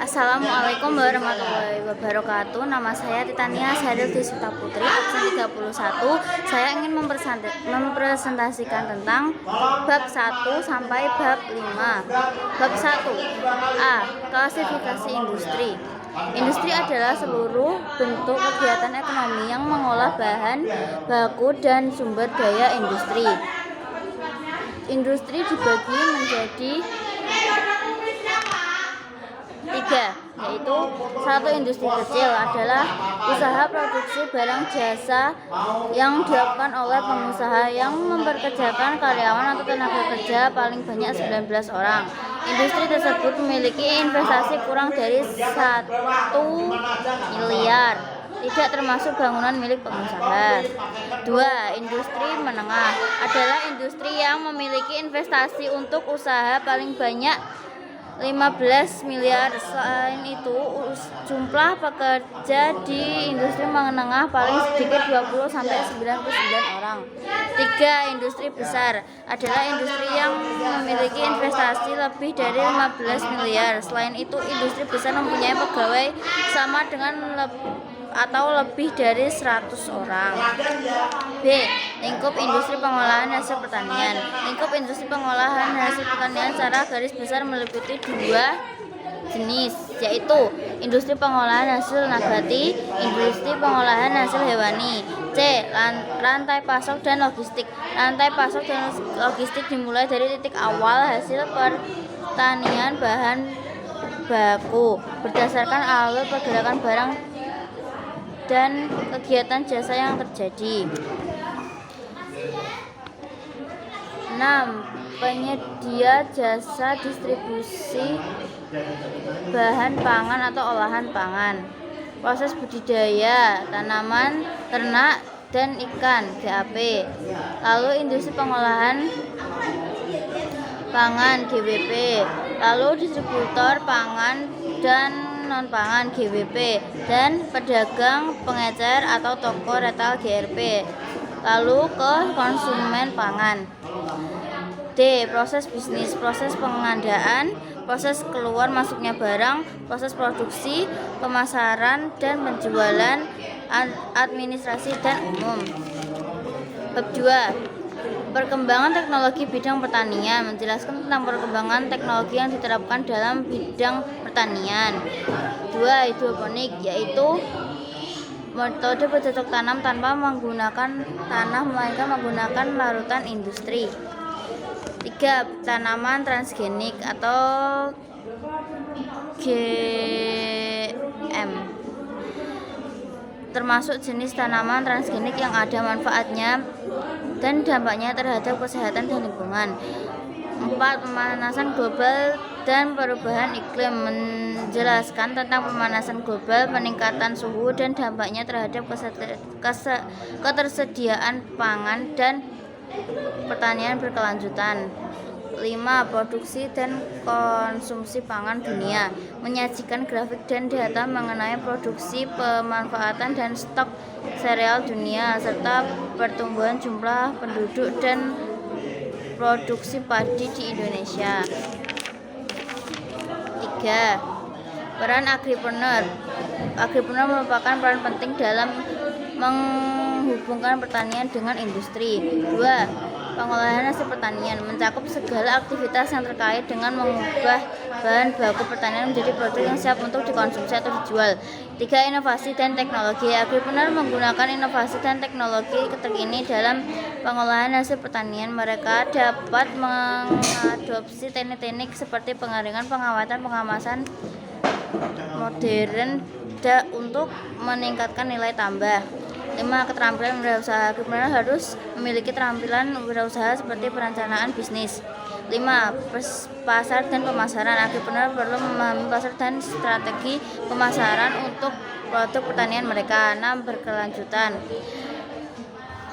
Assalamualaikum warahmatullahi wabarakatuh. Nama saya Titania Syaril Deswita Putri, absen 31. Saya ingin mempresentasikan tentang bab 1 sampai bab 5. Bab 1. A. Klasifikasi industri. Industri adalah seluruh bentuk kegiatan ekonomi yang mengolah bahan baku dan sumber daya industri. Industri dibagi menjadi 3, yaitu 1. Industri kecil adalah usaha produksi barang jasa yang dilakukan oleh pengusaha yang mempekerjakan karyawan atau tenaga kerja paling banyak 19 orang. Industri tersebut memiliki investasi kurang dari 1 miliar, tidak termasuk bangunan milik pengusaha. 2. Industri menengah adalah industri yang memiliki investasi untuk usaha paling banyak 15 miliar. Selain itu, jumlah pekerja di industri menengah paling sedikit 20 sampai 99 orang. 3. Industri besar adalah industri yang memiliki investasi lebih dari 15 miliar. Selain itu, industri besar mempunyai pegawai sama dengan atau lebih dari 100 orang. B. Lingkup industri pengolahan hasil pertanian. Lingkup industri pengolahan hasil pertanian secara garis besar meliputi 2 jenis, yaitu industri pengolahan hasil nabati, industri pengolahan hasil hewani. C. Rantai pasok dan logistik. Rantai pasok dan logistik dimulai dari titik awal hasil pertanian bahan baku berdasarkan alur pergerakan barang dan kegiatan jasa yang terjadi. 6. Penyedia jasa distribusi bahan pangan atau olahan pangan. Proses budidaya tanaman, ternak, dan ikan (GAP). Lalu industri pengolahan pangan (GWP). Lalu distributor pangan dan non-pangan (GWP), dan pedagang pengecer atau toko retail (GRP), lalu ke konsumen pangan. D. Proses bisnis. Proses pengadaan, proses keluar masuknya barang, proses produksi, pemasaran dan penjualan, administrasi dan umum. Bab 2. Perkembangan teknologi bidang pertanian. Menjelaskan tentang perkembangan teknologi yang diterapkan dalam bidang pertanian. 2. Hidroponik, yaitu metode bercocok tanam tanpa menggunakan tanah melainkan menggunakan larutan industri. 3. Tanaman transgenik atau GM, termasuk jenis tanaman transgenik yang ada manfaatnya dan dampaknya terhadap kesehatan dan lingkungan. 4. Pemanasan global dan perubahan iklim. Menjelaskan tentang pemanasan global, peningkatan suhu, dan dampaknya terhadap ketersediaan pangan dan pertanian berkelanjutan. 5. Produksi dan konsumsi pangan dunia. Menyajikan grafik dan data mengenai produksi, pemanfaatan, dan stok sereal dunia, serta pertumbuhan jumlah penduduk dan produksi padi di Indonesia. 3. Peran agripreneur. Agripreneur merupakan peran penting dalam menghubungkan pertanian dengan industri. 2. Pengolahan hasil pertanian mencakup segala aktivitas yang terkait dengan mengubah bahan baku pertanian menjadi produk yang siap untuk dikonsumsi atau dijual. 3. Inovasi dan teknologi. Agripreneur menggunakan inovasi dan teknologi terkini dalam pengolahan hasil pertanian. Mereka dapat mengadopsi teknik-teknik seperti pengeringan, pengawatan, pengemasan modern untuk meningkatkan nilai tambah. 5. Keterampilan wirausaha. Agripreneur harus memiliki keterampilan wirausaha seperti perencanaan bisnis. 5. Pasar dan pemasaran. Agripreneur perlu memahami pasar dan strategi pemasaran untuk produk pertanian mereka. 6. Berkelanjutan.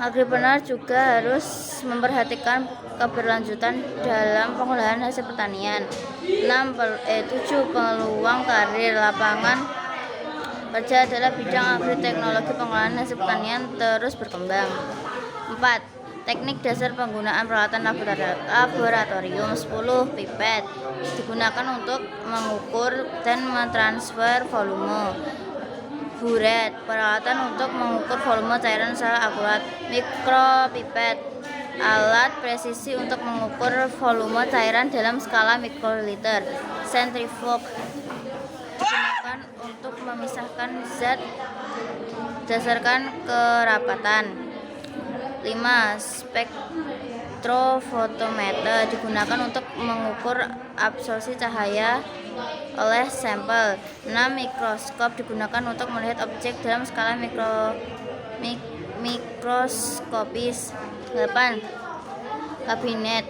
Agripreneur juga harus memperhatikan keberlanjutan dalam pengolahan hasil pertanian. 7. Peluang karir. Lapangan kerja adalah bidang agri-teknologi pengolahan hasil pertanian terus berkembang. 4. Teknik dasar penggunaan peralatan laboratorium. 10. Pipet digunakan untuk mengukur dan mentransfer volume. Buret peralatan untuk mengukur volume cairan secara akurat. Mikropipet alat presisi untuk mengukur volume cairan dalam skala mikroliter. Sentrifug digunakan untuk memisahkan zat berdasarkan kerapatan. 5. Spektrofotometer digunakan untuk mengukur absorpsi cahaya oleh sampel. 6. Mikroskop digunakan untuk melihat objek dalam skala mikroskopis. 8. Kabinet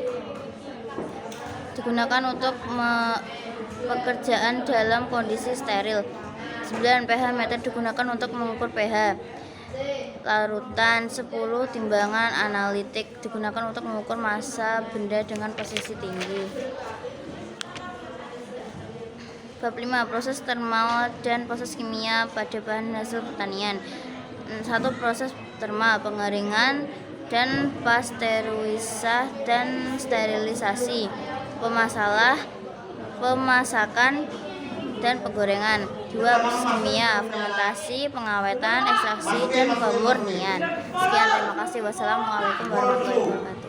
digunakan untuk pekerjaan dalam kondisi steril. 9. pH meter digunakan untuk mengukur pH larutan. 10. Timbangan analitik digunakan untuk mengukur massa benda dengan posisi tinggi. Bab 5. Proses termal dan proses kimia pada bahan hasil pertanian. 1. Proses termal, pengeringan dan pasteurisasi dan sterilisasi, pemasakan dan penggorengan. 2. Proses kimia, fermentasi, pengawetan, ekstraksi dan pemurnian. Sekian, terima kasih. Wassalamualaikum warahmatullahi wabarakatuh.